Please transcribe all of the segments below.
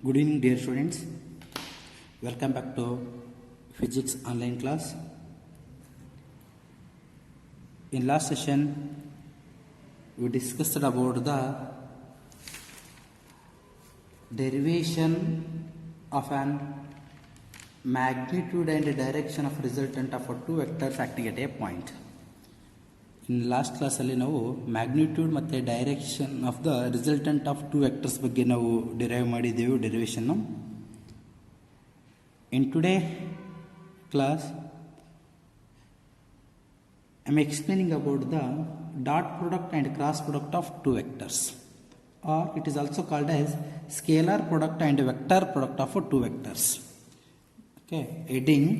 Good evening, dear students. Welcome back to physics online class. In last session, we discussed about the derivation of an magnitude and direction of resultant of two vectors acting at a point. In last class ಅಲ್ಲಿ ನಾವು magnitude ಮತ್ತು direction of the resultant of two vectors ಬಗ್ಗೆ ನಾವು derive ಮಾಡಿದ್ದೇವೆ ಡೆರಿವೇಷನ್ನು. In today class I am explaining about the dot product and cross product of two vectors, or it is also called as scalar product and vector product of two vectors. Okay, heading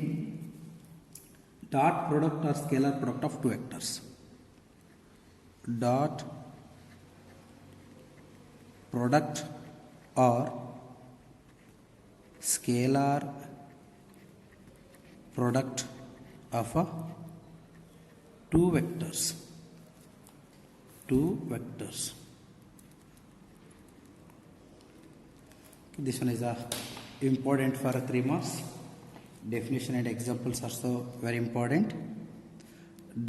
dot product or scalar product of two vectors. Dot product or scalar product of two vectors. This one is important for 3 marks. Definition and examples are so very important.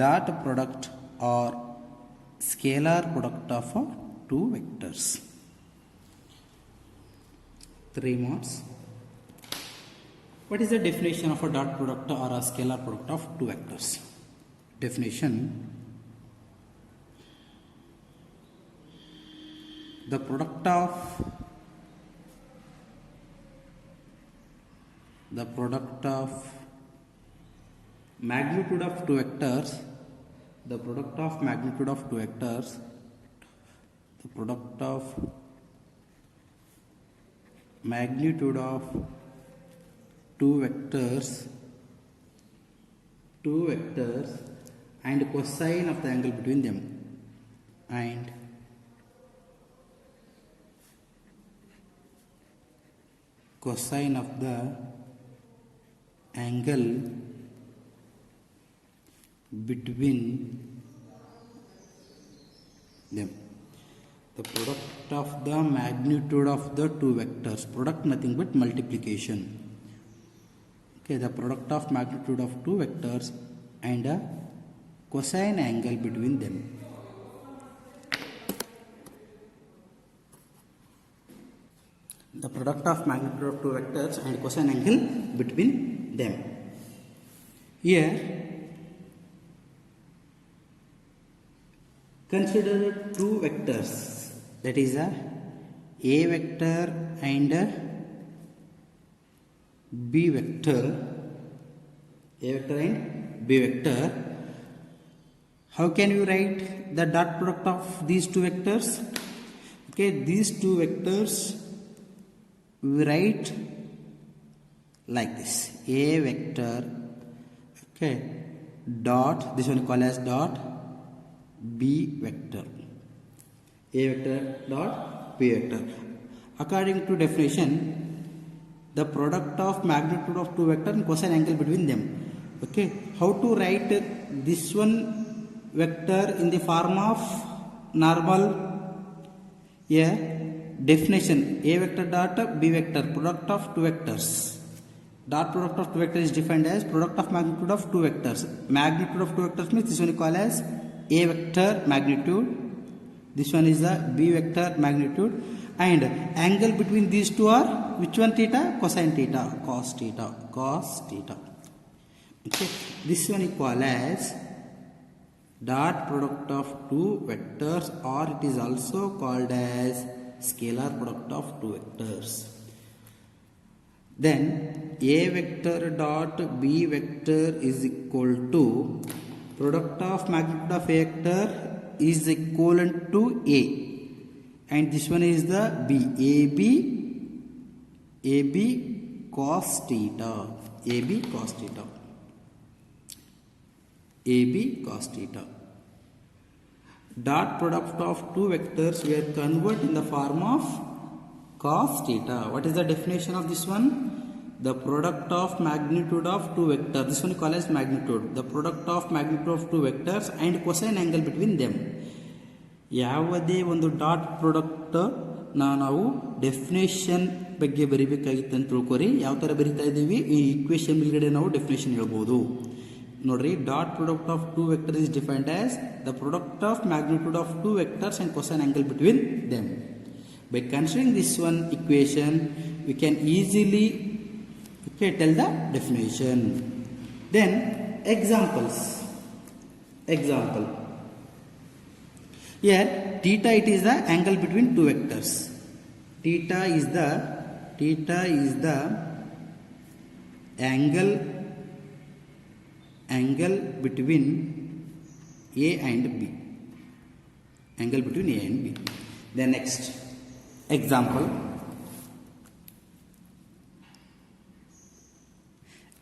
Dot product or scalar product of two vectors. 3 marks. What is the definition of a dot product or a scalar product of two vectors? Definition: the product of magnitude of two vectors, the product of magnitude of two vectors, the product of magnitude of two vectors and cosine of the angle between them, and cosine of the angle between them. The product of the magnitude of the two vectors, product nothing but multiplication. Okay, the product of magnitude of two vectors and a cosine angle between them. The product of magnitude of two vectors and cosine angle between them. Here, consider two vectors, that is a vector and a b vector. A vector and b vector. How can you write the dot product of these two vectors? Okay, these two vectors we write like this: a vector, okay, dot, this one called as dot, b vector, a vector dot b vector. According to definition, the product of magnitude of two vectors and cosine angle between them. Okay, how to write this one vector in the form of normal? Yeah, definition: a vector dot b vector, product of two vectors. Dot product of two vectors is defined as product of magnitude of two vectors. Magnitude of two vectors means this one is called as a vector magnitude, this one is the b vector magnitude, and angle between these two are which one? Theta, cosine theta, cos theta. Okay, this one is called as dot product of two vectors, or it is also called as scalar product of two vectors. Then a vector dot b vector is equal to product of magnitude of a vector is equivalent to a, and this one is the b, ab cos theta, ab cos theta. Dot product of two vectors we are convert in the form of cos theta. What is the definition of this one? The product of magnitude of two vectors, this one is called as magnitude, the product of magnitude of two vectors and cosine angle between them. ಯಾವುದೇ ಒಂದು dot product ನಾವು definition ಬಗ್ಗೆ ಬರಿಬೇಕಾಗಿತ್ತು ಅಂತ ತಿಳ್ಕೊರಿ. ಯಾವ ಥರ ಬರಿತಾ ಇದ್ದೀವಿ, ಈ ಈಕ್ವೇಷನ್ ಮೇಲ್ಗಡೆ ನಾವು ಡೆಫಿನೇಷನ್ ಹೇಳ್ಬೋದು ನೋಡ್ರಿ. Dot product of two vector is defined as the product of magnitude of two vectors and cosine angle between them. By considering this one equation, we can easily tell the definition. Then examples. Example. Here theta, it is the angle between two vectors. Theta is the angle between A and B. Angle between A and B. Then next example.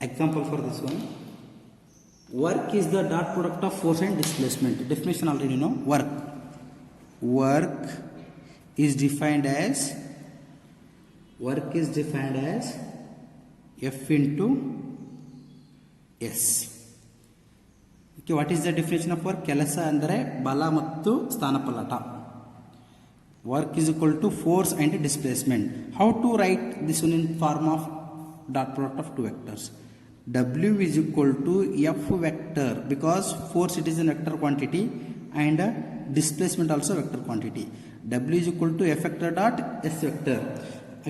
Example for this one. Work is the dot product of force and displacement. Definition already know. Work is defined as F into S. Okay, what is the definition of work? ಕೆಲಸ ಅಂದರೆ ಬಲ ಮತ್ತು ಸ್ಥಾನಪಲ್ಲಟ. Work is equal to force and displacement. How to write this one in form of dot product of two vectors? W is equal to F vector, because force it is a vector quantity and displacement also vector quantity. W is equal to F vector dot S vector.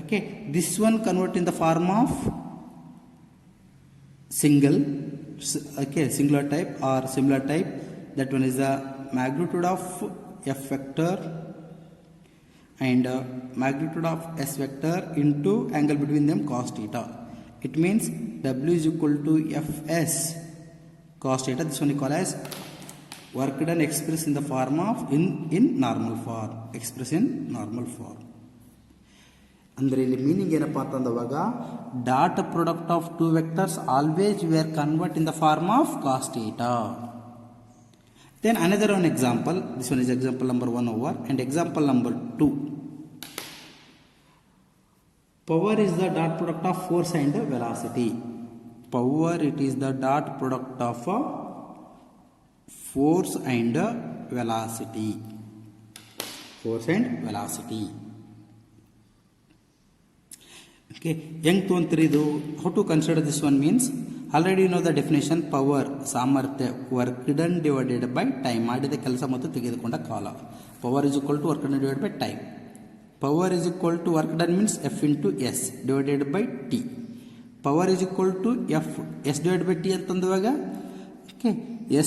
Okay, this one convert in the form of singular type or similar type. That one is the magnitude of F vector and magnitude of S vector into angle between them cos theta. It means W is equal to Fs cos theta. This one we call as work done expressed in the form of in normal form. Express in normal form. ಅಂದರೆ ಇಲ್ಲಿ meaning ಏನಪ್ಪ ಅಂತಂದವಾಗ dot product of two vectors always where convert in the form of cos theta. Then another one example. This one is example number 1 over, and example number 2. Power is the dot product of force and velocity. Power, it is the dot product of force and velocity. Force and velocity. Okay, ಹೆಂಗೆ ತೊಗೊಂತೀರಿ ಇದು? How to consider this one means, already you know the definition. Power ಸಾಮರ್ಥ್ಯ, work done divided by time, ಮಾಡಿದ ಕೆಲಸ ಮತ್ತು ತೆಗೆದುಕೊಂಡ ಕಾಲ. Power is equal to work done divided by time. Power is equal to work done means F into S divided by T. Power is equal to S divided by T ಅಂತಂದುವಾಗ, okay,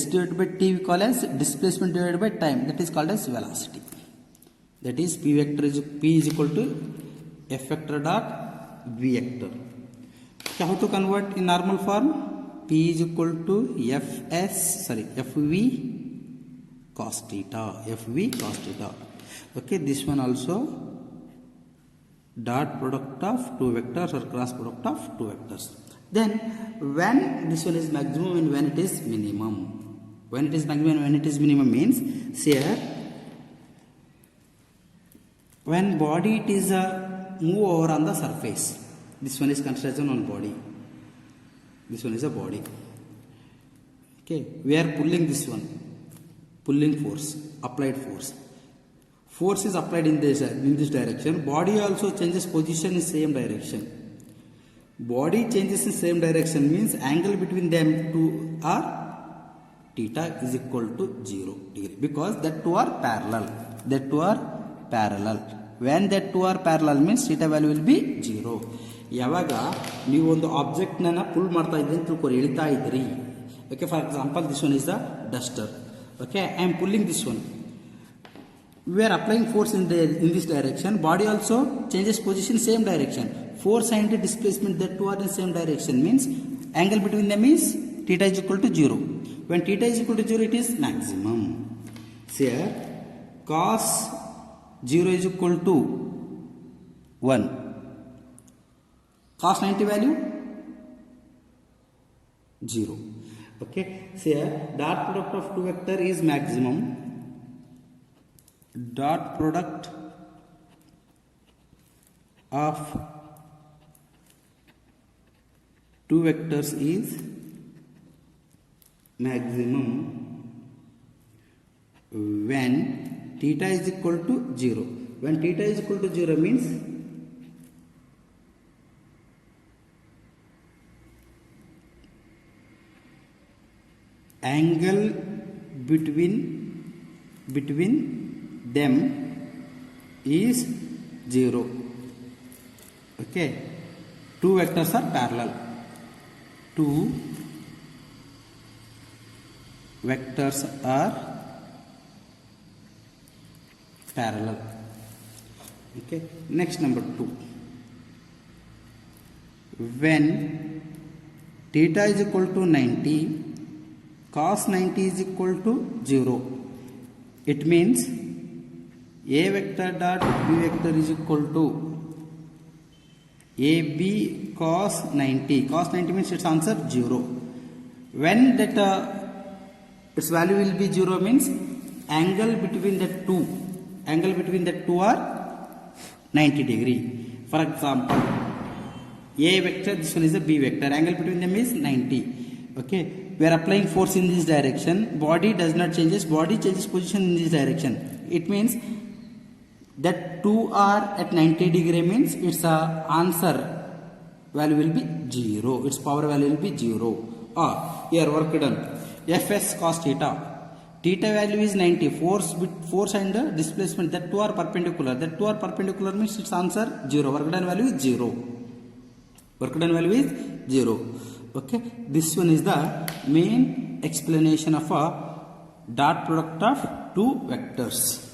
S divided by T we call as displacement divided by time, that is called as velocity. That is P is equal to F vector dot V vector. So how to convert in normal form? P is equal to FV cos theta. Okay, this one also dot product of two vectors or cross product of two vectors. Then when this one is maximum and when it is minimum. When it is maximum and when it is minimum means, say here, when body it is move over on the surface. This one is considered on body. This one is a body. Okay, we are pulling this one. Pulling force, applied force. Force is applied in this direction. Body also changes position in same direction. Body changes in same direction means angle between them two are theta is equal to 0 degree, because that two are parallel. When that two are parallel means theta value will be 0. ಯಾವಾಗ ನೀವು ಒಂದು ಆಬ್ಜೆಕ್ಟ್ನ full ಮಾಡ್ತಾ ಇದ್ದೀರಿ ಅಂತ ತಿಳ್ಕೊರಿ, ಎಳಿತಾ ಇದ್ದೀರಿ. Okay, for example this one is the Duster. Okay, I am pulling this one. We are applying force in this direction. Body also changes position same direction. Force and displacement, that two are in same direction means angle between them is theta is equal to 0. When theta is equal to 0, it is maximum. See here, cos 0 is equal to 1. Cos 90 value 0. Okay, see here, dot product of two vector is maximum. Dot product of two vectors is maximum when theta is equal to 0. When theta is equal to 0 means angle between them is 0. Okay, two vectors are parallel. Two vectors are parallel. Okay, next number 2. When theta is equal to 90, cos 90 is equal to 0. It means A vector dot B vector is equal to AB cos 90. Cos 90 means its answer 0. When that its value will be 0 means angle between the two are 90 degree. For example, A vector, this one is a B vector. Angle between them is 90. Okay, we are applying force in this direction. Body does not changes. Body changes position in this direction. It means that two are at 90 degree means its answer value will be 0. Its power value will be 0. Here work done. Fs cos theta. Theta value is 90. Force and displacement, that two are perpendicular. That two are perpendicular means its answer 0. Work done value is 0. Work done value is 0. Okay, this one is the main explanation of a dot product of two vectors.